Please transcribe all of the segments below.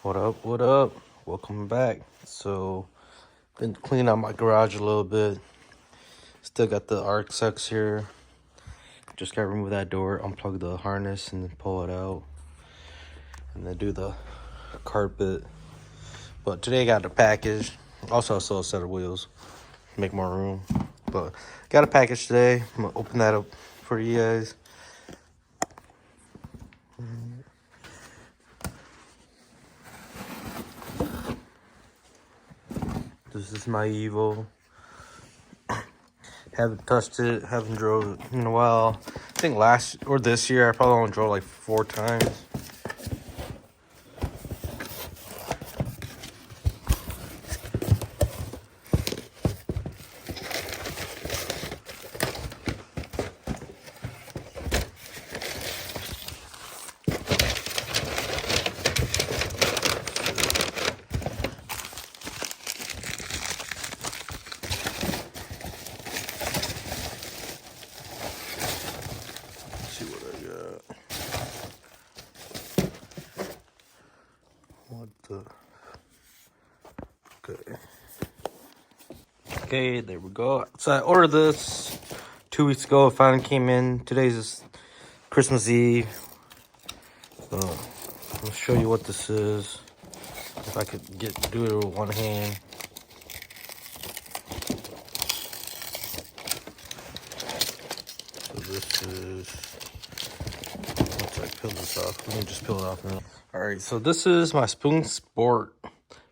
What up? What up? Welcome back. So, been cleaning out my garage a little bit. Still got the Rsx here. Just gotta remove that door, unplug the harness, and then pull it out. And then do the carpet. But today I got a package. Also, I saw a set of wheels. Make more room. But got a package today. I'm gonna open that up for you guys. This is my Evo. Haven't touched it, haven't drove it in a while. I think last or this year I probably only drove like 4 times. See what I got. What the? Okay, there we go. So I ordered this 2 weeks ago. It finally came in. Today's Christmas Eve. So I'll show you what this is. If I could do it with one hand. So this is, once I peel this off, let me just peel it off now. Alright, so this is my Spoon Sport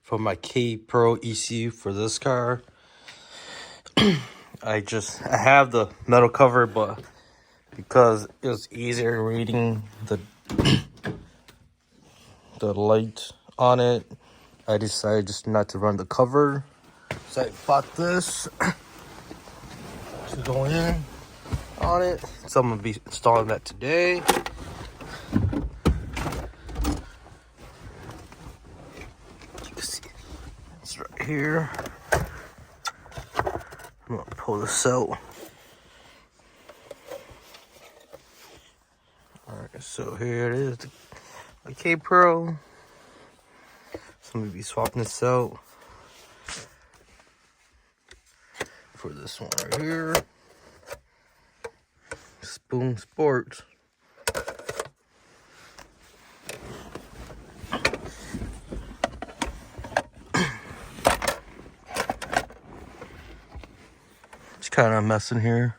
from my kpro ECU for this car. I have the metal cover, but because it was easier reading the light on it, I decided just not to run the cover. So I bought this to go in on it. So I'm gonna be installing that today. You can see it's right here. I'm gonna pull this out. Alright, so here it is, the kpro. So I'm gonna be swapping this out for this one right here. Spoon Sport. It's kind of a mess in here.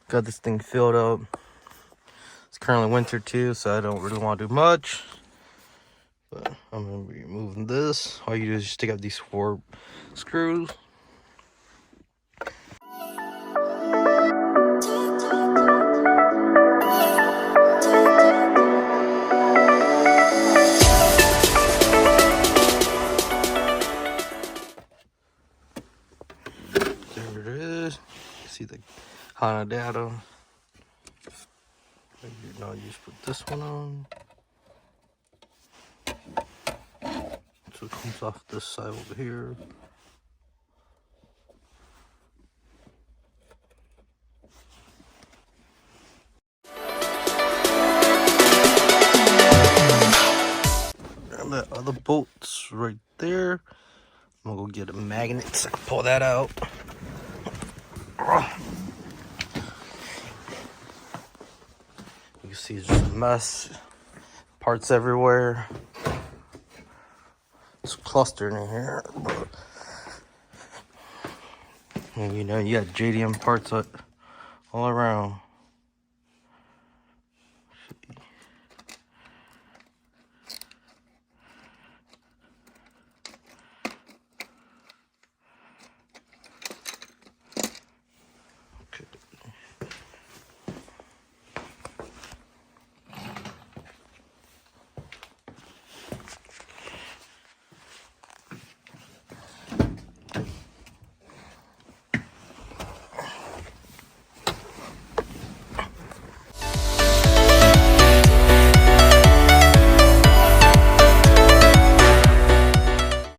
Got this thing filled up. It's currently winter too, so I don't really want to do much. But I'm going to be removing this. All you do is just take out these 4 screws. There it is. See the HANA data. Now you just put this one on. So it comes off this side over here. And the other bolt's right there. I'm gonna go get a magnet so I can pull that out. You can see it's just a mess. Parts everywhere. It's clustered in here. But, and you know, you got JDM parts all around.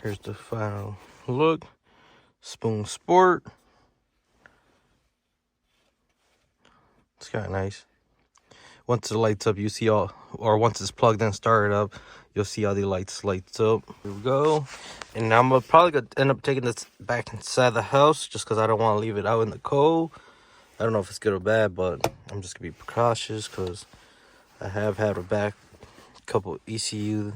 Here's the final look. Spoon Sport. It's kind of nice. Once it lights up, you see all, or once it's plugged in, started up, you'll see how the lights up. Here we go. And now I'm probably gonna end up taking this back inside the house just because I don't want to leave it out in the cold. I don't know if it's good or bad, but I'm just gonna be precautious because I have had a couple ECU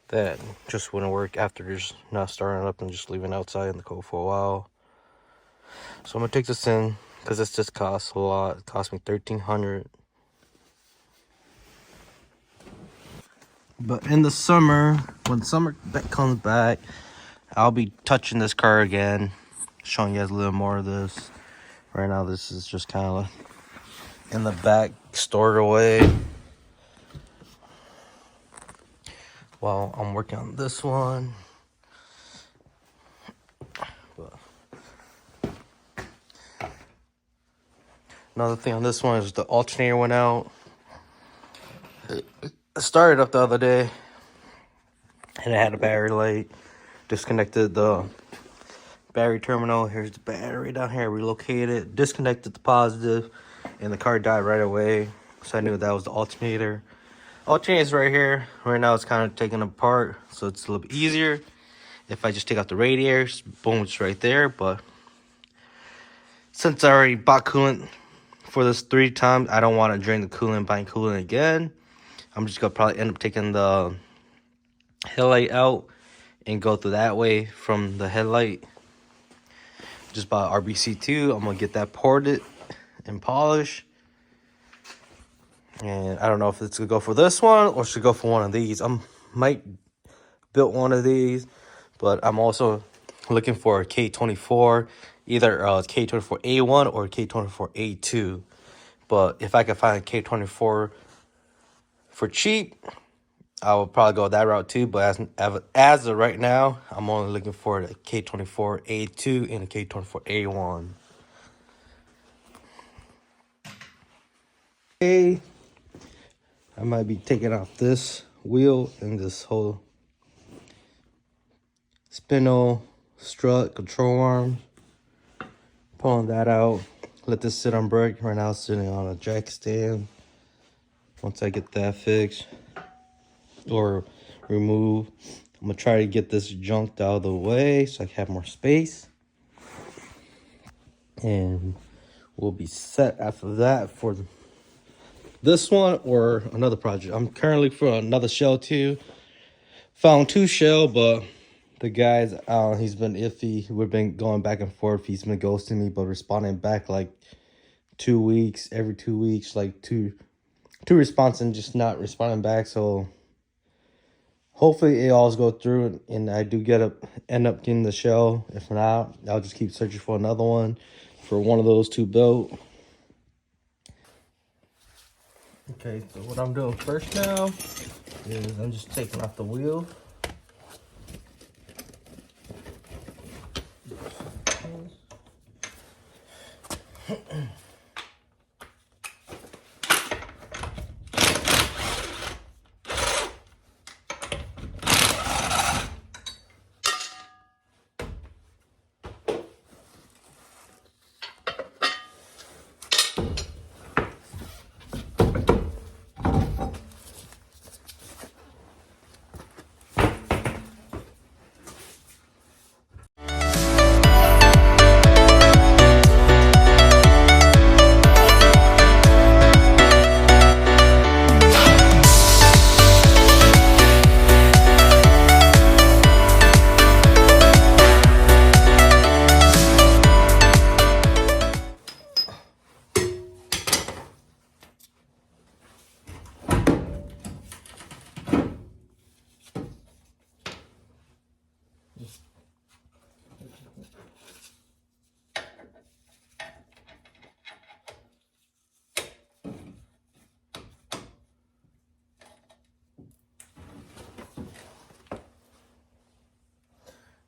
that just wouldn't work after just not starting up and just leaving outside in the cold for a while. So I'm gonna take this in because this just costs a lot. It cost me $1,300. But in the summer, when summer comes back, I'll be touching this car again, showing you guys a little more of this. Right now, this is just kind of in the back, stored away, while I'm working on this one. But another thing on this one is the alternator went out. I started up the other day, and it had a battery light. Disconnected the battery terminal. Here's the battery down here. Relocated it. Disconnected the positive, and the car died right away. So I knew that was the alternator. Alternator is right here. Right now it's kind of taken apart, so it's a little bit easier. If I just take out the radiators, boom, it's right there. But since I already bought coolant for this 3 times, I don't want to drain the coolant, buying coolant again. I'm just gonna probably end up taking the headlight out and go through that way from the headlight. Just bought RBC2. I'm gonna get that ported and polished. And I don't know if it's gonna go for this one or should go for one of these. Might build one of these, but I'm also looking for a K24, either K24A1 or K24A2. But if I could find a K24 for cheap, I would probably go that route too. But as of right now, I'm only looking for a K24A2 and a K24A1. Okay, I might be taking off this wheel and this whole spindle, strut, control arm. Pulling that out. Let this sit on brake. Right now it's sitting on a jack stand. Once I get that fixed or removed, I'm gonna try to get this junked out of the way so I can have more space. And we'll be set after that for this one or another project. I'm currently for another shell too. Found 2 shell, but the guy's he's been iffy. We've been going back and forth. He's been ghosting me, but responding back like 2 weeks, every 2 weeks, like two responses and just not responding back. So hopefully it all go through and I do end up getting the shell. If not, I'll just keep searching for another one for one of those 2 built. Okay, so what I'm doing first now is I'm just taking off the wheel.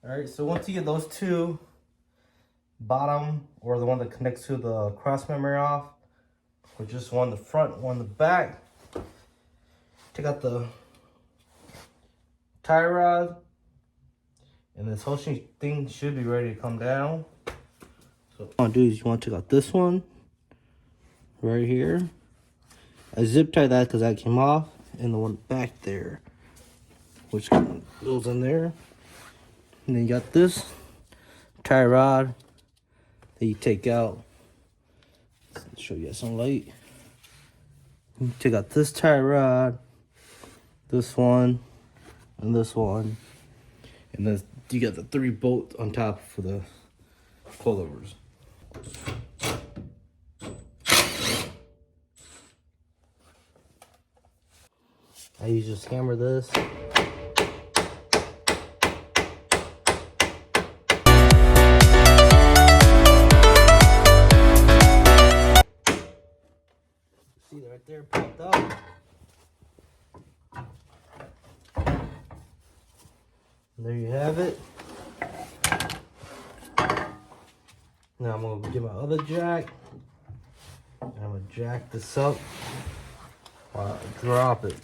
All right, so once you get those 2 bottom or the one that connects to the cross member off, or just one the front, one the back, take out the tie rod, and this whole thing should be ready to come down. So what you want to do is you want to take out this one right here. I zip tie that because that came off, and the one back there. which goes in there. And then you got this tie rod that you take out. Let's show you some light. You take out this tie rod, this one, and this one. And then you got the 3 bolts on top for the coilovers. You just hammer this. See that right there, popped out. And there you have it. Now I'm gonna get my other jack. I'm gonna jack this up while I drop it.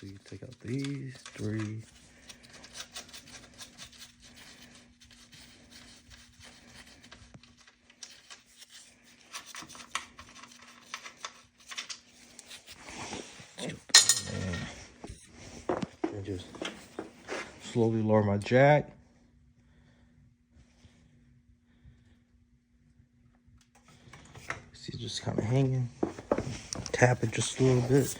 So you take out these 3. And just slowly lower my jack. See, just kind of hanging. Tap it just a little bit.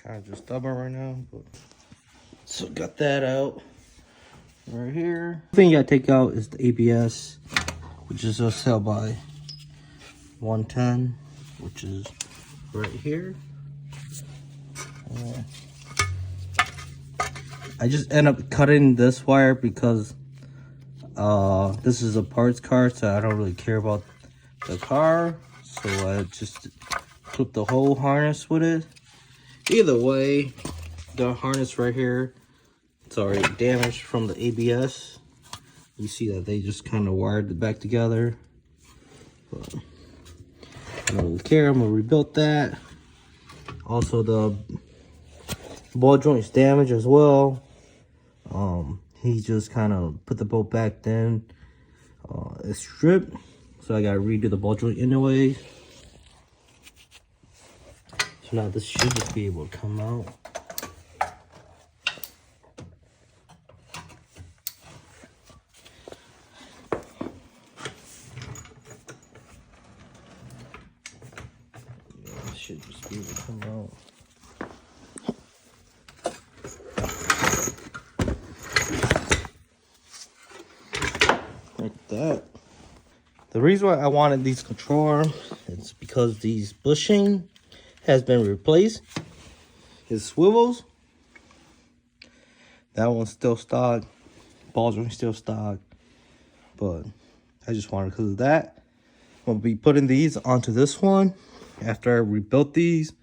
Kind of just stubborn right now, but so got that out right here. The thing you gotta take out is the ABS, which is just held by 110, which is right here. I just end up cutting this wire because this is a parts car, so I don't really care about the car, so I just clip the whole harness with it. Either way, the harness right here, it's already damaged from the ABS. You see that they just kind of wired it back together. But I don't really care, I'm gonna rebuild that. Also, the ball joint is damaged as well. He just kind of put the bolt back then. It's stripped, so I gotta redo the ball joint anyway. So now this should just be able to come out. Yeah, this should just be able to come out. Like that. The reason why I wanted these control arms is because these bushing has been replaced. His swivels, that one's still stock. Ball joint still stock, but I just wanted, because of that, I'm gonna be putting these onto this one after I rebuilt these.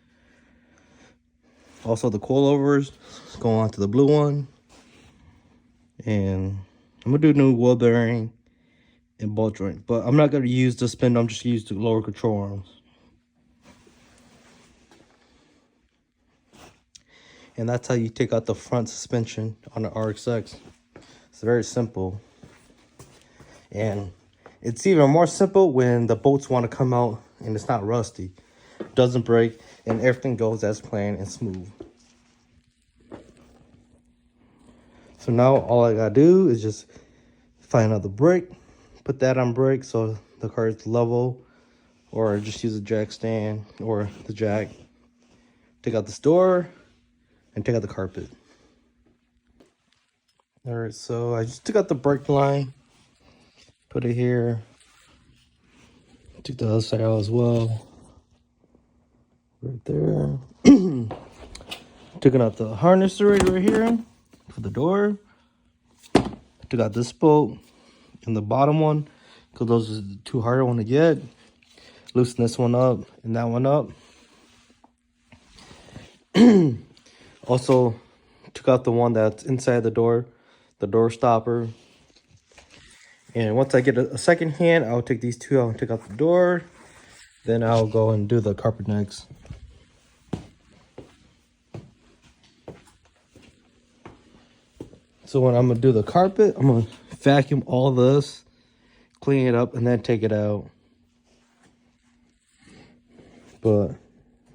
Also, the coilovers go onto the blue one, and I'm gonna do new wheel bearing and ball joint, but I'm not gonna use the spindle. I'm just gonna use the lower control arms. And that's how you take out the front suspension on the RXX. It's very simple. And it's even more simple when the bolts want to come out and it's not rusty. It doesn't break and everything goes as planned and smooth. So now all I gotta do is just find another brake, put that on brake so the car is level, or just use a jack stand or the jack. Take out this door and take out the carpet. All right, so I just took out the brake line, put it here, took the other side out as well. right there. Taking out the harness right here for the door. Took out this bolt and the bottom one because those are the two harder one to get. Loosen this one up and that one up. Also took out the one that's inside the door stopper. And once I get a second hand, I'll take these two out and take out the door. Then I'll go and do the carpet next. So when I'm gonna do the carpet, I'm gonna vacuum all this, clean it up, and then take it out. But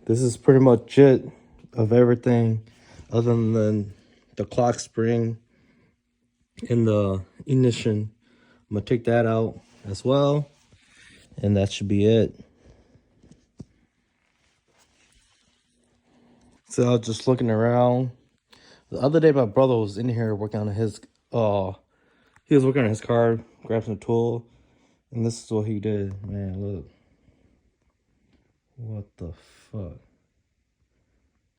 this is pretty much it of everything other than the clock spring and the ignition. I'm gonna take that out as well, and that should be it. So I was just looking around. The other day, my brother was in here working on his, he was working on his car, grabbed some tool, and this is what he did. Man, look. What the fuck?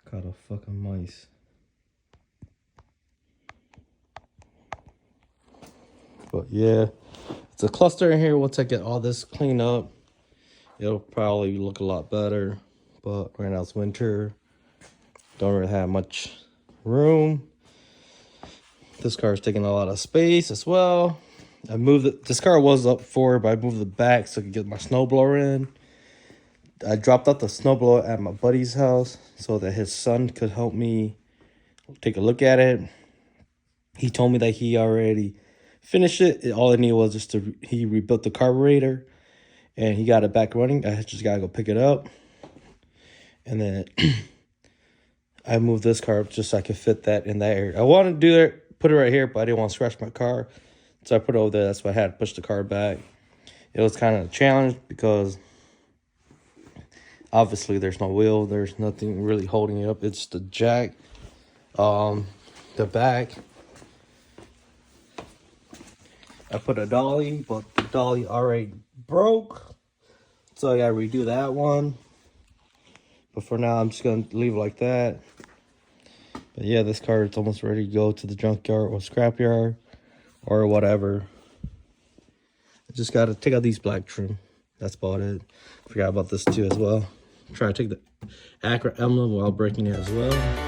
Caught a fucking mice. But yeah, it's a cluster in here. Once I get all this cleaned up, it'll probably look a lot better. But right now it's winter. Don't really have much room. This car is taking a lot of space as well. I moved it. This car was up forward, but I moved it back so I could get my snowblower in. I dropped out the snowblower at my buddy's house so that his son could help me take a look at it. He told me that he already finished it. All I needed was just he rebuilt the carburetor and he got it back running. I just gotta go pick it up. And then I moved this car up just so I could fit that in that area. I wanted to do it, put it right here, but I didn't want to scratch my car. So I put it over there. That's why I had to push the car back. It was kind of a challenge because obviously there's no wheel. There's nothing really holding it up. It's the jack, the back. I put a dolly, but the dolly already broke. So I gotta redo that one. But for now, I'm just gonna leave it like that. But yeah, this car is almost ready to go to the junkyard or scrapyard or whatever. I just gotta take out these black trim. That's about it. Forgot about this too as well. Try to take the Acura emblem while breaking it as well.